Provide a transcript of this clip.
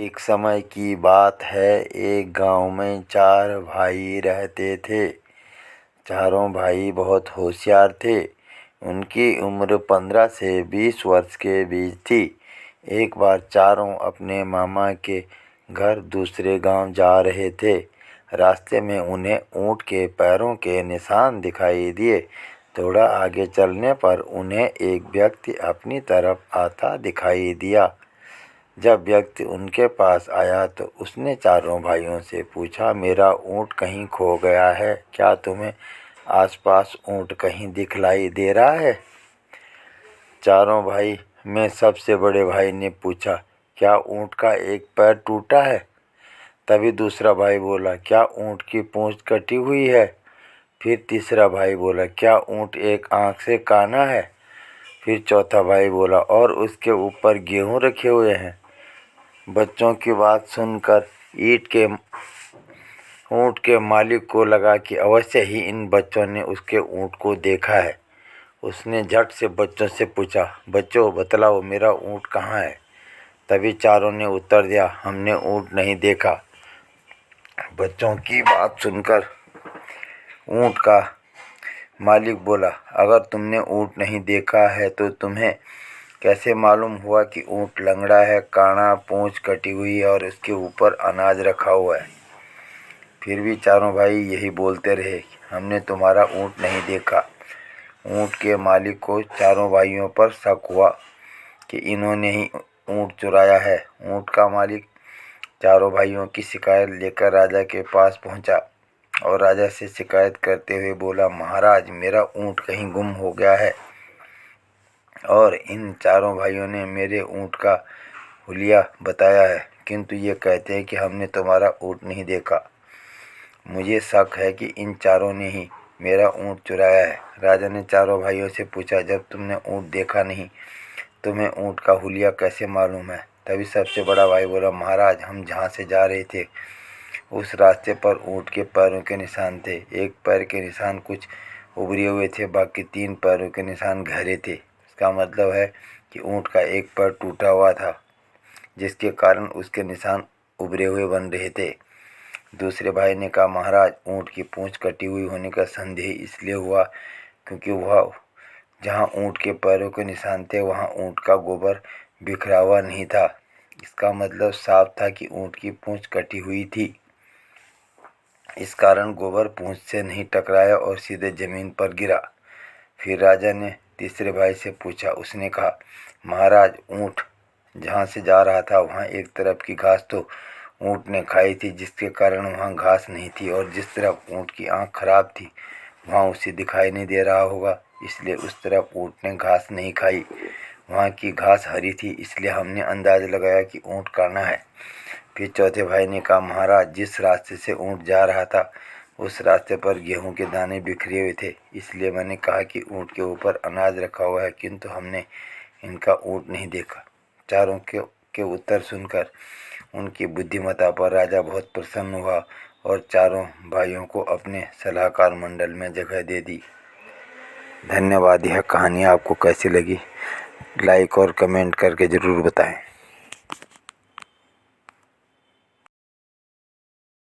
एक समय की बात है। एक गांव में 4 भाई रहते थे। चारों भाई बहुत होशियार थे। उनकी उम्र 15 से 20 वर्ष के बीच थी। एक बार चारों अपने मामा के घर दूसरे गांव जा रहे थे। रास्ते में उन्हें ऊँट के पैरों के निशान दिखाई दिए। थोड़ा आगे चलने पर उन्हें एक व्यक्ति अपनी तरफ आता दिखाई दिया। जब व्यक्ति उनके पास आया तो उसने चारों भाइयों से पूछा, मेरा ऊँट कहीं खो गया है, क्या तुम्हें आसपास ऊँट कहीं दिखलाई दे रहा है? चारों भाई में सबसे बड़े भाई ने पूछा, क्या ऊँट का एक पैर टूटा है? तभी दूसरा भाई बोला, क्या ऊँट की पूँछ कटी हुई है? फिर तीसरा भाई बोला, क्या ऊँट एक आँख से काना है? फिर चौथा भाई बोला, और उसके ऊपर गेहूँ रखे हुए हैं। बच्चों की बात सुनकर ऊँट के मालिक को लगा कि अवश्य ही इन बच्चों ने उसके ऊँट को देखा है। उसने झट से बच्चों से पूछा, बच्चों बतलाओ मेरा ऊँट कहाँ है? तभी चारों ने उत्तर दिया, हमने ऊँट नहीं देखा। बच्चों की बात सुनकर ऊँट का मालिक बोला, अगर तुमने ऊँट नहीं देखा है तो तुम्हें कैसे मालूम हुआ कि ऊँट लंगड़ा है, काना, पूँछ कटी हुई है और उसके ऊपर अनाज रखा हुआ है? फिर भी चारों भाई यही बोलते रहे, हमने तुम्हारा ऊँट नहीं देखा। ऊँट के मालिक को चारों भाइयों पर शक हुआ कि इन्होंने ही ऊँट चुराया है। ऊँट का मालिक चारों भाइयों की शिकायत लेकर राजा के पास पहुंचा और राजा से शिकायत करते हुए बोला, महाराज मेरा ऊँट कहीं गुम हो गया है और इन चारों भाइयों ने मेरे ऊँट का हुलिया बताया है, किंतु ये कहते हैं कि हमने तुम्हारा ऊँट नहीं देखा। मुझे शक है कि इन चारों ने ही मेरा ऊँट चुराया है। राजा ने चारों भाइयों से पूछा, जब तुमने ऊँट देखा नहीं, तुम्हें ऊँट का हुलिया कैसे मालूम है? तभी सबसे बड़ा भाई बोला, महाराज हम जहाँ से जा रहे थे उस रास्ते पर ऊँट के पैरों के निशान थे। एक पैर के निशान कुछ उभरे हुए थे, बाकी 3 पैरों के निशान गहरे थे। इसका मतलब है कि ऊँट का एक पैर टूटा हुआ था, जिसके कारण उसके निशान उभरे हुए बन रहे थे। दूसरे भाई ने कहा, महाराज ऊँट की पूँछ कटी हुई होने का संदेह इसलिए हुआ क्योंकि वह जहाँ ऊँट के पैरों के निशान थे वहाँ ऊँट का गोबर बिखरा हुआ नहीं था। इसका मतलब साफ था कि ऊँट की पूँछ कटी हुई थी। इस कारण गोबर पूँछ से नहीं टकराया और सीधे जमीन पर गिरा। फिर राजा ने तीसरे भाई से पूछा। उसने कहा, महाराज ऊँट जहाँ से जा रहा था वहाँ एक तरफ की घास तो ऊँट ने खाई थी, जिसके कारण वहाँ घास नहीं थी, और जिस तरफ ऊँट की आँख खराब थी वहाँ उसे दिखाई नहीं दे रहा होगा, इसलिए उस तरफ ऊँट ने घास नहीं खाई। वहाँ की घास हरी थी, इसलिए हमने अंदाज़ लगाया कि ऊँट काना है। फिर चौथे भाई ने कहा, महाराज जिस रास्ते से ऊँट जा रहा था उस रास्ते पर गेहूं के दाने बिखरे हुए थे, इसलिए मैंने कहा कि ऊँट के ऊपर अनाज रखा हुआ है, किंतु हमने इनका ऊँट नहीं देखा। चारों के उत्तर सुनकर उनकी बुद्धिमत्ता पर राजा बहुत प्रसन्न हुआ और चारों भाइयों को अपने सलाहकार मंडल में जगह दे दी। धन्यवाद। यह कहानी आपको कैसी लगी लाइक और कमेंट करके ज़रूर बताएं।